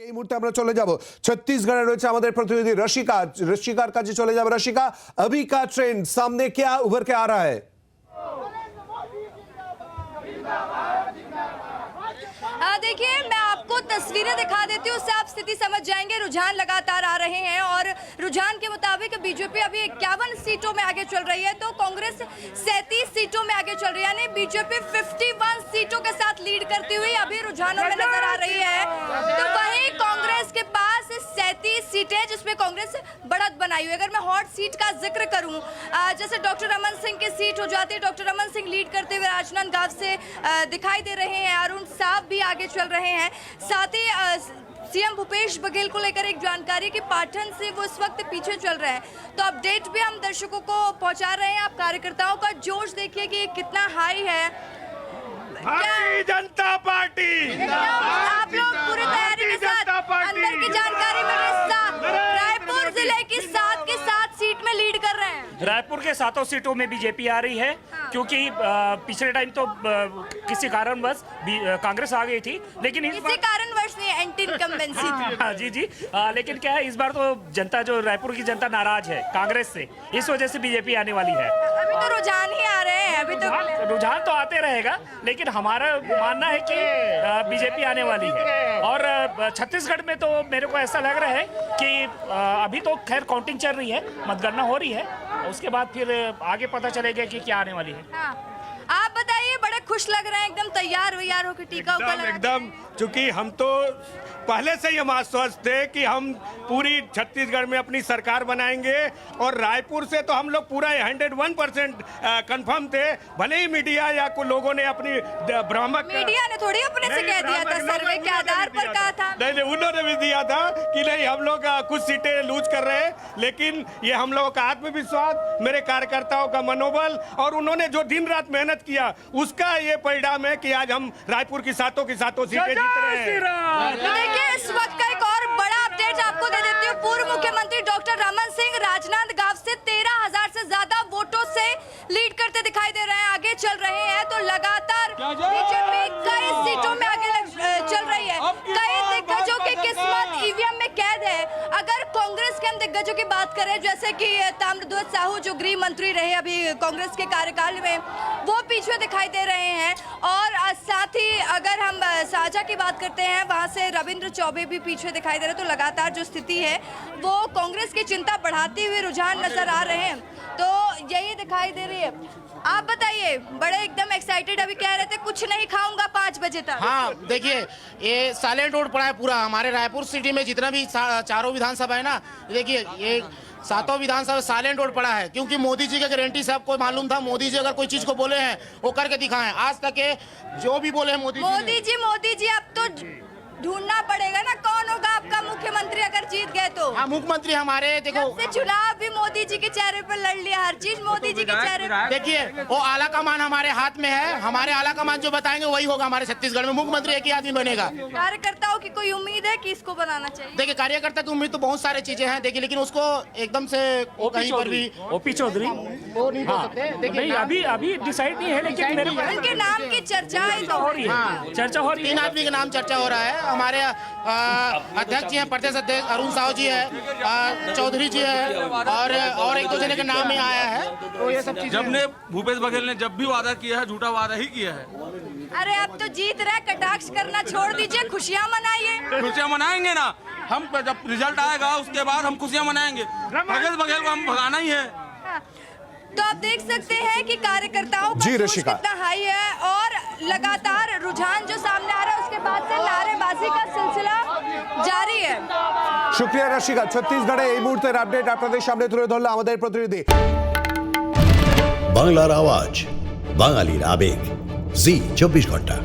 এই মুহূর্তে আমরা চলে যাব ছত্तीसगढ़ রয়েছে আমাদের প্রতিনিধি रशिकार কাছে চলে যাব। रशिका, अभी का ट्रेंड सामने क्या उभर के आ रहा है? देखिए, मैं आपको तस्वीरें दिखा देती हूँ, उससे आप स्थिति समझ जाएंगे। रुझान लगातार आ रहे हैं और रुझान के मुताबिक बीजेपी अभी 51 सीटों में आगे चल रही है, तो कांग्रेस 37 सीटों में आगे चल रही है, यानी बीजेपी 51 सीटों के साथ लीड करती हुई अभी रुझानों में नजर आ रही है। तो वहीं कांग्रेस के पास 37 सीटें, जिसमें कांग्रेस बढ़त बनाई हुई है। अगर मैं हॉट सीट का जिक्र करूं, जैसे डॉक्टर रमन सिंह की सीट हो जाती है, डॉक्टर रमन सिंह लीड करते हुए राजनांदगांव से दिखाई दे रहे हैं। अरुण साहब भी आगे चल रहे हैं। साथ ही सीएम भूपेश बघेल को लेकर एक जानकारी कि पाटन से वो इस वक्त पीछे चल रहे हैं, तो अपडेट भी हम दर्शकों को पहुंचा रहे हैं। आप कार्यकर्ताओं का जोश देखिए कि कितना हाई है। भारतीय जनता पार्टी, आप लोग पूरी तैयारी के साथ अंदर की जानकारी मेरे साथ रायपुर जिले की 7 सीट में लीड कर रहे हैं। रायपुर के 7 सीटों में बीजेपी आ रही है, क्योंकि पिछले टाइम तो किसी कारणवश कांग्रेस आ गई थी, लेकिन इस किसी कारणवश नहीं, एंटी इनकम्बेंसी थी। हाँ जी, लेकिन क्या है, इस बार तो जनता, जो रायपुर की जनता नाराज है कांग्रेस से, इस वजह से बीजेपी आने वाली है। अभी तो रुझान ही आ रहे हैं, अभी तो रुझान तो आते रहेगा, लेकिन हमारा मानना है कि बीजेपी आने वाली है। और छत्तीसगढ़ में तो मेरे को ऐसा लग रहा है कि अभी तो खैर काउंटिंग चल रही है, मतगणना हो रही है, उसके बाद फिर आगे पता चलेगा कि क्या आने वाली है। हाँ। आप बताइए, बड़े खुश लग रहे हैं, एकदम तैयार होकर टीका एकदम, चूंकि हम तो पहले से ही हम आश्वस्त थे कि हम पूरी छत्तीसगढ़ में अपनी सरकार बनाएंगे, और रायपुर से तो हम लोग पूरा 101% कंफर्म थे। भले ही मीडिया या कुछ लोगों ने अपनी भ्रामक, मीडिया ने थोड़ी अपने से कह दिया था, सर्वे के आधार पर कहा था। नहीं, उन्होंने भी दिया था कि नहीं, हम लोग कुछ सीटें लूज कर रहे हैं, लेकिन ये हम लोगों का आत्मविश्वास, मेरे कार्यकर्ताओं का मनोबल और उन्होंने जो दिन रात मेहनत किया, उसका ये परिणाम है कि आज हम रायपुर की 7 सीटें जीत रहे हैं। देखिए, इस वक्त का एक और बड़ा अपडेट आपको दे देती हूँ। पूर्व मुख्यमंत्री डॉक्टर रमन सिंह राजनांदगांव से 13,000 से ज्यादा वोटों से लीड करते दिखाई दे रहे हैं, आगे चल रहे हैं। तो लगातार बीजेपी कई सीटों में आगे चल रही है। कई दिग्गजों की किस्मत ईवीएम में कैद है। अगर कांग्रेस के हम दिग्गजों की बात करें, जैसे कि ताम्रध्वज साहू जो गृह मंत्री रहे अभी कांग्रेस के कार्यकाल में, वो पीछे दिखाई दे रहे हैं। और साथ ही अगर हम साझा की बात करते हैं, वहां से रविंद्र चौबे भी पीछे दिखाई दे रहे हैं। तो लगातार जो स्थिति है वो कांग्रेस की चिंता बढ़ाते हुए रुझान नजर आ रहे हैं, तो यही दिखाई दे रही है। आप बताइए, बड़े एकदम एक्साइटेड अभी कह रहे थे कुछ नहीं खाऊंगा 5 बजे तक। हाँ, देखिए, ये साइलेंट रोड पड़ा है पूरा हमारे रायपुर सिटी में, जितना भी चारों विधानसभा है ना, देखिए ये 7 विधानसभा साइलेंट रोड पड़ा है, क्योंकि मोदी जी का गारंटी सबको मालूम था। मोदी जी अगर कोई चीज को बोले हैं वो करके दिखाएं। आज तक के जो भी बोले हैं मोदी जी, अब तो ढूंढना पड़ेगा ना कौन होगा आपका मुख्यमंत्री अगर जीत गए तो। हाँ, मुख्यमंत्री हमारे, देखो चुनाव भी मोदी जी के चेहरे पर लड़ लिया, हर चीज मोदी जी के चेहरे पर। देखिए, वो आला कमान हमारे हाथ में है, हमारे आला कमान जो बताएंगे वही होगा हमारे छत्तीसगढ़ में। मुख्यमंत्री एक ही आदमी बनेगा। कार्यकर्ताओं की कोई उम्मीद है कि इसको बनाना चाहिए? देखिए, कार्यकर्ता की उम्मीद तो बहुत सारी चीजें हैं, देखिए, लेकिन उसको एकदम से कहीं पर भी ओपी चौधरी वो नहीं बोल सकते। देखिए, अभी डिसाइड नहीं है, लेकिन मेरे उनके नाम की चर्चा हो रही है। 3 आदमी के नाम चर्चा हो रहा है। हमारे अध्यक्ष जी हैं, प्रदेश अध्यक्ष अरुण साहू जी है, चौधरी जी है, और एक दो जने का नाम ही आया है। तो ये सब चीजें, जब ने भूपेश बघेल ने जब भी वादा किया है, झूठा वादा ही किया है। अरे अब तो जीत रहे, कटाक्ष करना छोड़ दीजिए, खुशियाँ मनाइए। खुशियाँ मनाएंगे ना हम, जब रिजल्ट आएगा उसके बाद हम खुशियाँ मनाएंगे। भूपेश बघेल को हम भगाना ही है। तो आप देख सकते हैं कि कार्यकर्ताओं का जोश कितना हाई है, और लगातार रुझान जो सामने आ रहा है, उसके बाद से नारेबाजी का सिलसिला जारी है। शुक्रिया रशिका। ছত্তিসগড়ে এই মুহূর্তের আপডেট আপনাদের সামনে তুলে ধরলো আমাদের প্রতিনিধি। বাংলার আওয়াজ, বাঙালির আবেগ, জি 24 ঘন্টা।